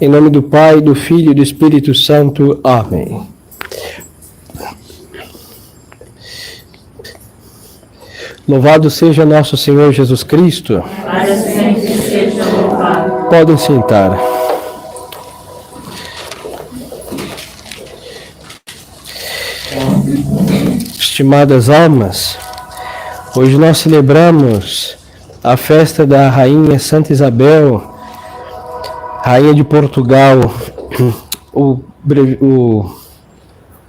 Em nome do Pai, do Filho e do Espírito Santo. Amém. Louvado seja nosso Senhor Jesus Cristo. Para sempre seja louvado. Podem sentar. Estimadas almas, hoje nós celebramos a festa da Rainha Santa Isabel, Rainha de Portugal. O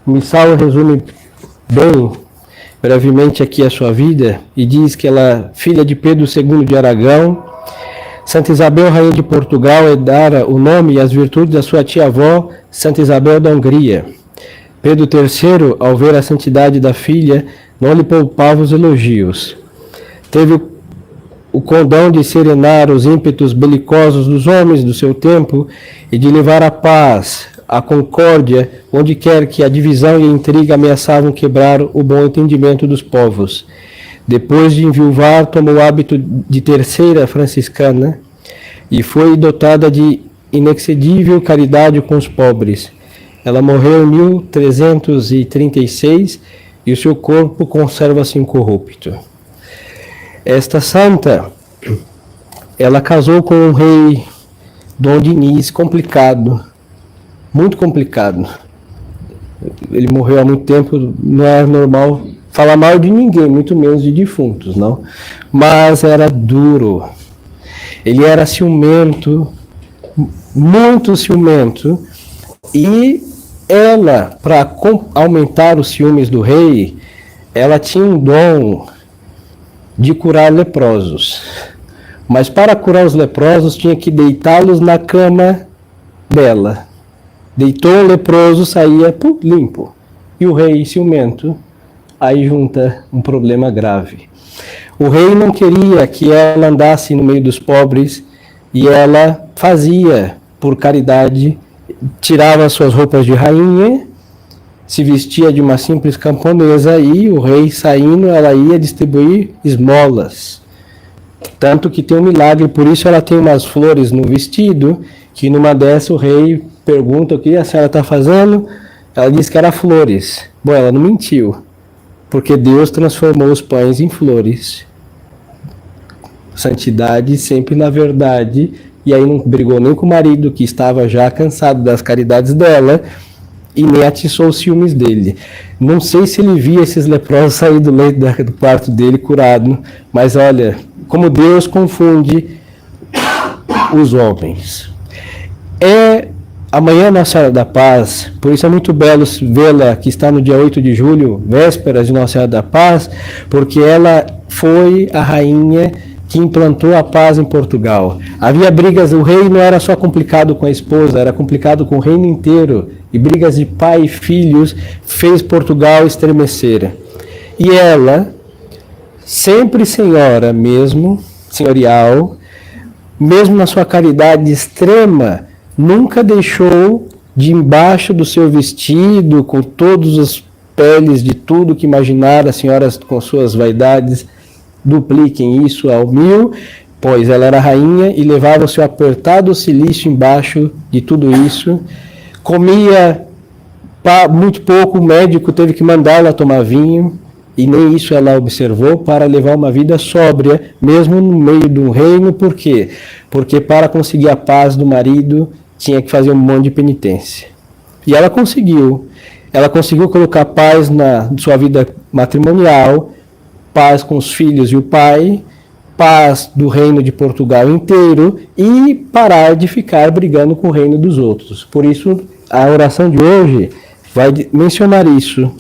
missal resume bem, brevemente aqui a sua vida, e diz que ela, filha de Pedro II de Aragão, Santa Isabel, Rainha de Portugal, herdara o nome e as virtudes da sua tia-avó, Santa Isabel da Hungria. Pedro III, ao ver a santidade da filha, não lhe poupava os elogios. Teve o condão de serenar os ímpetos belicosos dos homens do seu tempo e de levar a paz, a concórdia, onde quer que a divisão e a intriga ameaçavam quebrar o bom entendimento dos povos. Depois de enviuvar, tomou o hábito de terceira franciscana e foi dotada de inexcedível caridade com os pobres. Ela morreu em 1336 e o seu corpo conserva-se incorrupto. Esta santa, ela casou com um rei, Dom Dinis, complicado, muito complicado. Ele morreu há muito tempo, não é normal falar mal de ninguém, muito menos de defuntos, não. Mas era duro. Ele era ciumento, muito ciumento, e ela, para aumentar os ciúmes do rei, ela tinha um dom de curar leprosos. Mas para curar os leprosos, tinha que deitá-los na cama dela. Deitou o leproso, saía limpo. E o rei ciumento, aí junta um problema grave. O rei não queria que ela andasse no meio dos pobres, e ela fazia, por caridade, tirava suas roupas de rainha, se vestia de uma simples camponesa e o rei saindo, ela ia distribuir esmolas. Tanto que tem um milagre, por isso ela tem umas flores no vestido, que numa dessa o rei pergunta o que a senhora está fazendo, ela diz que era flores. Bom, ela não mentiu, porque Deus transformou os pães em flores. Santidade sempre na verdade. E aí não brigou nem com o marido, que estava já cansado das caridades dela, e nem atiçou os ciúmes dele. Não sei se ele via esses leprosos sair do leito do quarto dele curado, mas olha, como Deus confunde os homens. Amanhã Nossa Senhora da Paz, por isso é muito belo vê-la, que está no dia 8 de julho, vésperas de Nossa Senhora da Paz, porque ela foi a rainha que implantou a paz em Portugal. Havia brigas, o rei não era só complicado com a esposa, era complicado com o reino inteiro, e brigas de pai e filhos fez Portugal estremecer. E ela, sempre senhora mesmo, senhorial, mesmo na sua caridade extrema, nunca deixou de embaixo do seu vestido, com todas as peles de tudo que imaginar, as senhoras com suas vaidades, dupliquem isso ao 1000, pois ela era rainha e levava o seu apertado cilício embaixo de tudo isso. Comia muito pouco, o médico teve que mandá-la tomar vinho, e nem isso ela observou, para levar uma vida sóbria, mesmo no meio de um reino. Por quê? Porque para conseguir a paz do marido, tinha que fazer um monte de penitência. E ela conseguiu. Ela conseguiu colocar paz na sua vida matrimonial, paz com os filhos e o pai, paz do reino de Portugal inteiro, e parar de ficar brigando com o reino dos outros. Por isso, a oração de hoje vai mencionar isso.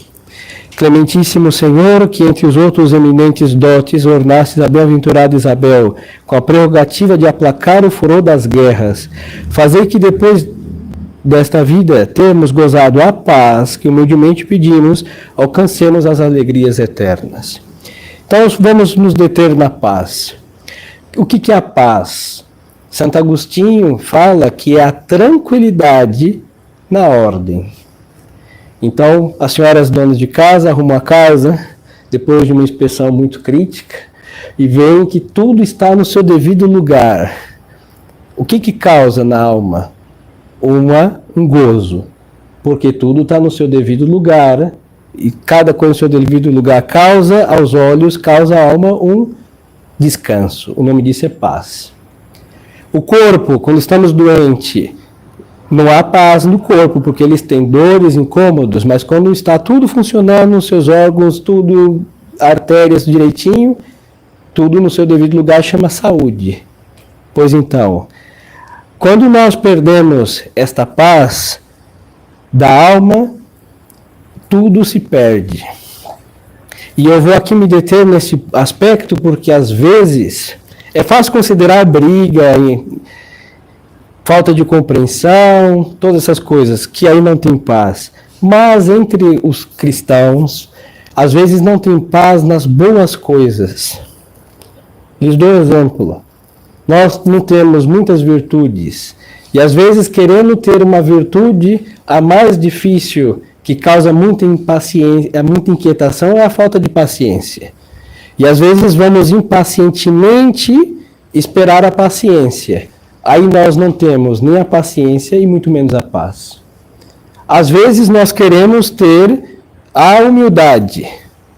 Clementíssimo Senhor, que entre os outros eminentes dotes ornastes a bem-aventurada Isabel, com a prerrogativa de aplacar o furor das guerras, fazei que depois desta vida, termos gozado a paz que humildemente pedimos, alcancemos as alegrias eternas. Então vamos nos deter na paz. O que é a paz? Santo Agostinho fala que é a tranquilidade na ordem. Então, as senhoras donas de casa arrumam a casa, depois de uma inspeção muito crítica, e veem que tudo está no seu devido lugar. O que causa na alma? um gozo, porque tudo está no seu devido lugar, e cada coisa no seu devido lugar causa aos olhos, causa à alma um descanso. O nome disso é paz. O corpo, quando estamos doentes, não há paz no corpo, porque eles têm dores, incômodos, mas quando está tudo funcionando, os seus órgãos, tudo, artérias direitinho, tudo no seu devido lugar, chama saúde. Pois então, quando nós perdemos esta paz da alma, tudo se perde. E eu vou aqui me deter nesse aspecto porque às vezes é fácil considerar briga, falta de compreensão, todas essas coisas, que aí não tem paz. Mas entre os cristãos, às vezes não tem paz nas boas coisas. Lhes dou um exemplo. Nós não temos muitas virtudes. E às vezes, querendo ter uma virtude, a mais difícil, que causa muita impaciência, muita inquietação, é a falta de paciência. E às vezes vamos impacientemente esperar a paciência. Aí nós não temos nem a paciência e muito menos a paz. Às vezes nós queremos ter a humildade,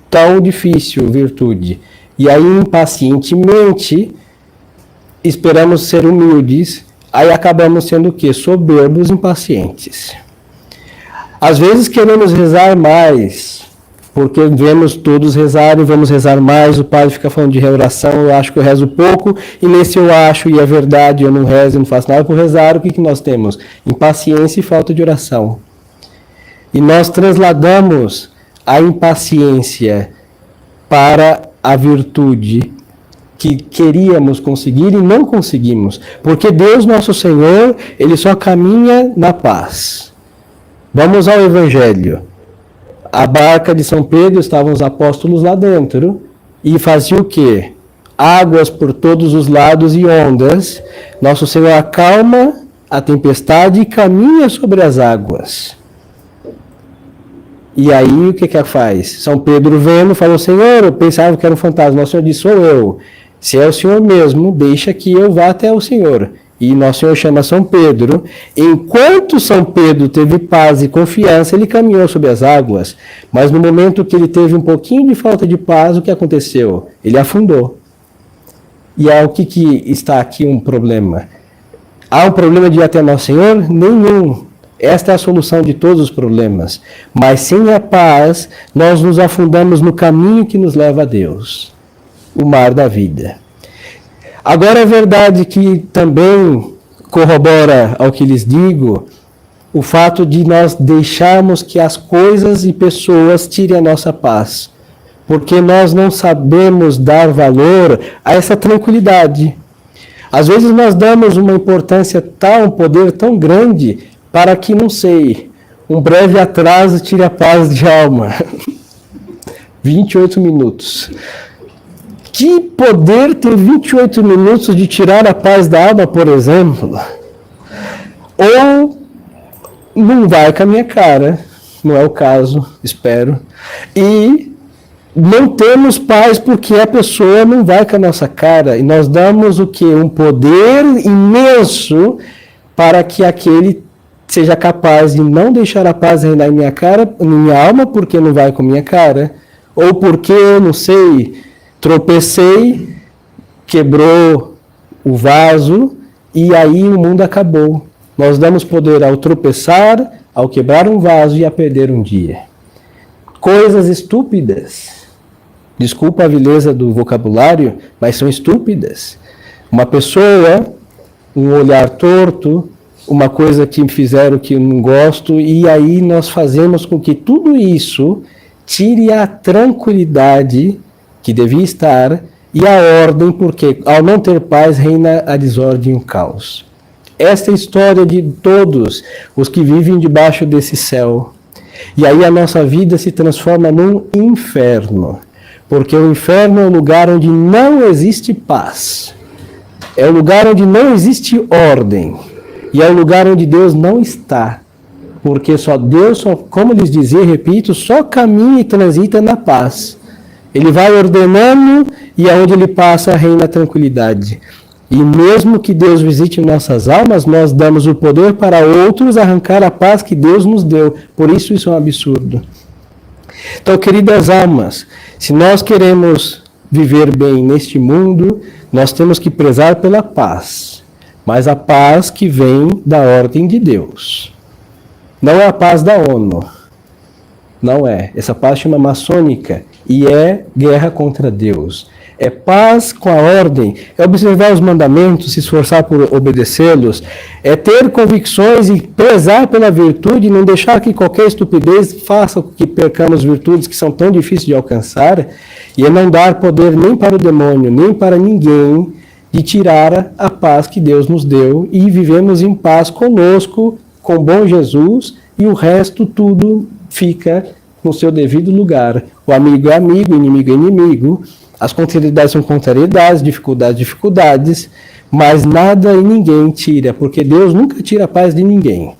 tão difícil virtude. E aí impacientemente esperamos ser humildes, aí acabamos sendo o quê? Soberbos, impacientes. Às vezes queremos rezar mais, porque vemos todos rezarem, vamos rezar mais, o padre fica falando de oração, eu acho que eu rezo pouco, e nesse eu acho, e é verdade, eu não rezo, eu não faço nada por rezar, o que nós temos? Impaciência e falta de oração. E nós transladamos a impaciência para a virtude que queríamos conseguir e não conseguimos, porque Deus, nosso Senhor, Ele só caminha na paz. Vamos ao Evangelho. A barca de São Pedro, estavam os apóstolos lá dentro, e fazia o quê? Águas por todos os lados e ondas. Nosso Senhor acalma a tempestade e caminha sobre as águas. E aí o que faz? São Pedro vendo, falou: Senhor, eu pensava que era um fantasma. Nosso Senhor disse: sou eu. Se é o Senhor mesmo, deixa que eu vá até o Senhor. E Nosso Senhor chama São Pedro. Enquanto São Pedro teve paz e confiança, ele caminhou sobre as águas. Mas no momento que ele teve um pouquinho de falta de paz, o que aconteceu? Ele afundou. E o que está aqui um problema? Há um problema de ir até Nosso Senhor? Nenhum. Esta é a solução de todos os problemas. Mas sem a paz, nós nos afundamos no caminho que nos leva a Deus, o mar da vida. Agora é verdade que também corrobora ao que lhes digo o fato de nós deixarmos que as coisas e pessoas tirem a nossa paz, porque nós não sabemos dar valor a essa tranquilidade. Às vezes nós damos uma importância tal, um poder tão grande, para que, não sei, um breve atraso tire a paz de alma. 28 minutos. Que poder tem 28 minutos de tirar a paz da alma, por exemplo? Ou não vai com a minha cara, não é o caso, espero. E não temos paz porque a pessoa não vai com a nossa cara. E nós damos o quê? Um poder imenso para que aquele seja capaz de não deixar a paz reinar em minha cara, em minha alma, porque não vai com a minha cara. Ou porque, não sei, tropecei, quebrou o vaso e aí o mundo acabou. Nós damos poder ao tropeçar, ao quebrar um vaso e a perder um dia. Coisas estúpidas. Desculpa a vileza do vocabulário, mas são estúpidas. Uma pessoa, um olhar torto, uma coisa que me fizeram que eu não gosto, e aí nós fazemos com que tudo isso tire a tranquilidade que devia estar, e a ordem, porque ao não ter paz reina a desordem e o caos. Esta é a história de todos os que vivem debaixo desse céu. E aí a nossa vida se transforma num inferno, porque o inferno é um lugar onde não existe paz, é um lugar onde não existe ordem, e é um lugar onde Deus não está, porque só Deus, como lhes dizia, repito, só caminha e transita na paz. Ele vai ordenando e aonde ele passa reina a tranquilidade. E mesmo que Deus visite nossas almas, nós damos o poder para outros arrancar a paz que Deus nos deu. Por isso é um absurdo. Então, queridas almas, se nós queremos viver bem neste mundo, nós temos que prezar pela paz. Mas a paz que vem da ordem de Deus. Não é a paz da ONU. Não é. Essa paz chama maçônica e é guerra contra Deus. É paz com a ordem, é observar os mandamentos, se esforçar por obedecê-los, é ter convicções e prezar pela virtude, não deixar que qualquer estupidez faça com que percamos virtudes que são tão difíceis de alcançar, e é não dar poder nem para o demônio, nem para ninguém, de tirar a paz que Deus nos deu, e vivemos em paz conosco, com bom Jesus, e o resto tudo fica no seu devido lugar. O amigo é amigo, o inimigo é inimigo, as contrariedades são contrariedades, dificuldades, mas nada e ninguém tira, porque Deus nunca tira a paz de ninguém.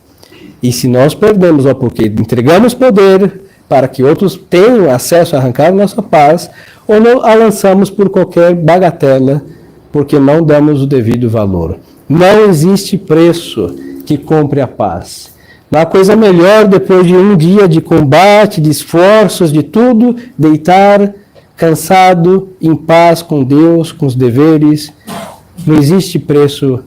E se nós perdemos, porque entregamos poder para que outros tenham acesso a arrancar nossa paz, ou não a lançamos por qualquer bagatela, porque não damos o devido valor. Não existe preço que compre a paz. Não há coisa melhor, depois de um dia de combate, de esforços, de tudo, deitar cansado, em paz com Deus, com os deveres. Não existe preço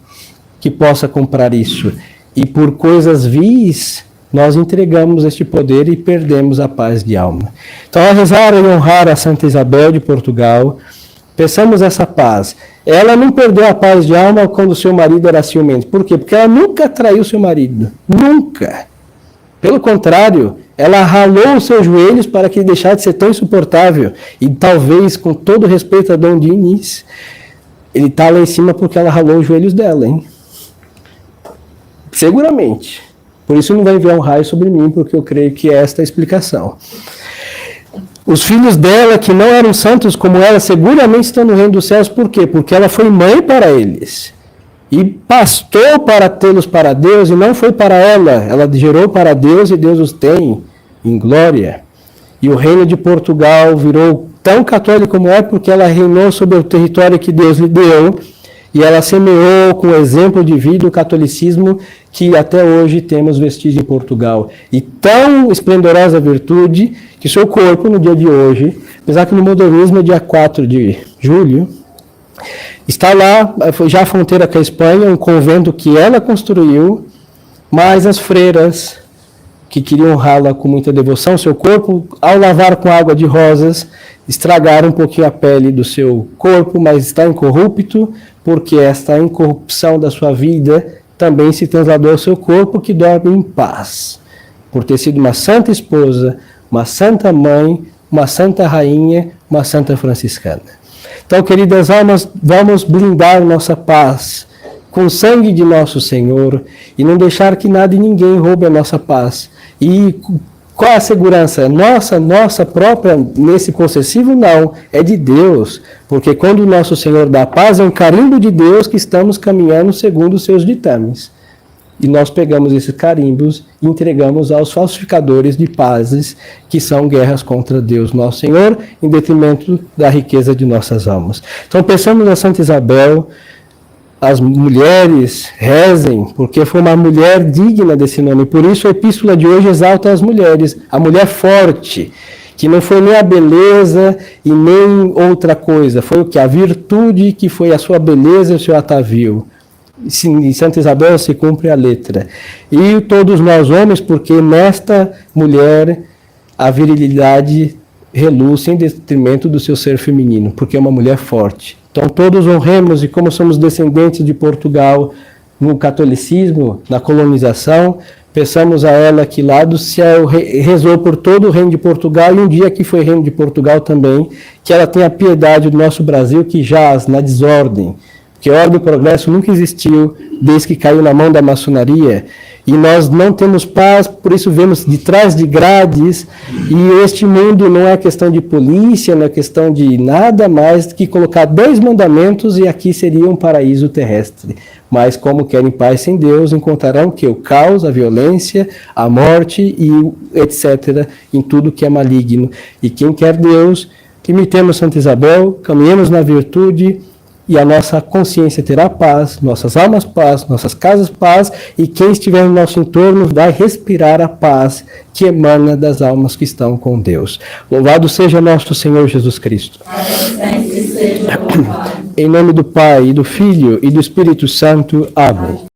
que possa comprar isso. E por coisas vis, nós entregamos este poder e perdemos a paz de alma. Então, a rezar e honrar a Santa Isabel de Portugal, peçamos essa paz. Ela não perdeu a paz de alma quando seu marido era ciumento. Por quê? Porque ela nunca traiu seu marido. Nunca. Pelo contrário, ela ralou os seus joelhos para que ele deixasse de ser tão insuportável. E talvez, com todo respeito a Dom Diniz, ele está lá em cima porque ela ralou os joelhos dela, hein? Seguramente. Por isso não vai enviar um raio sobre mim, porque eu creio que é esta a explicação. Os filhos dela, que não eram santos como ela, seguramente estão no reino dos céus. Por quê? Porque ela foi mãe para eles. E pastou para tê-los para Deus, e não foi para ela. Ela gerou para Deus, e Deus os tem em glória. E o reino de Portugal virou tão católico como é, porque ela reinou sobre o território que Deus lhe deu, e ela semeou com exemplo de vida o catolicismo que até hoje temos vestígios em Portugal. E tão esplendorosa a virtude que seu corpo, no dia de hoje, apesar que no modernismo é dia 4 de julho, está lá, já a fronteira com a Espanha, um convento que ela construiu, mas as freiras que queriam honrá-la com muita devoção, seu corpo, ao lavar com água de rosas, estragaram um pouquinho a pele do seu corpo, mas está incorrupto, porque esta incorrupção da sua vida também se trasladou ao seu corpo, que dorme em paz, por ter sido uma santa esposa, uma santa mãe, uma santa rainha, uma santa franciscana. Então, queridas almas, vamos blindar nossa paz com o sangue de nosso Senhor e não deixar que nada e ninguém roube a nossa paz. E qual a segurança? Nossa própria, nesse possessivo? Não, é de Deus. Porque quando o nosso Senhor dá paz, é um carimbo de Deus que estamos caminhando segundo os seus ditames. E nós pegamos esses carimbos e entregamos aos falsificadores de pazes, que são guerras contra Deus, nosso Senhor, em detrimento da riqueza de nossas almas. Então, pensamos na Santa Isabel, as mulheres rezem, porque foi uma mulher digna desse nome. Por isso a epístola de hoje exalta as mulheres, a mulher forte, que não foi nem a beleza e nem outra coisa, foi o que? A virtude, que foi a sua beleza e o seu atavio. Em Santa Isabel se cumpre a letra. E todos nós homens, porque nesta mulher a virilidade reluz em detrimento do seu ser feminino, porque é uma mulher forte. Então todos honremos, e como somos descendentes de Portugal no catolicismo, na colonização, peçamos a ela que lá do céu rezou por todo o reino de Portugal, e um dia que foi reino de Portugal também, que ela tenha piedade do nosso Brasil, que jaz na desordem. Porque ordem e progresso nunca existiu desde que caiu na mão da maçonaria. E nós não temos paz, por isso vemos de trás de grades. E este mundo não é questão de polícia, não é questão de nada mais do que colocar 10 mandamentos e aqui seria um paraíso terrestre. Mas como querem paz sem Deus, encontrarão que o caos, a violência, a morte e etc. em tudo que é maligno. E quem quer Deus, imitemos Santa Isabel, caminhemos na virtude, e a nossa consciência terá paz, nossas almas paz, nossas casas paz, e quem estiver no nosso entorno vai respirar a paz que emana das almas que estão com Deus. Louvado seja nosso Senhor Jesus Cristo. Sempre seja louvado. Em nome do Pai, e do Filho e do Espírito Santo. Amém.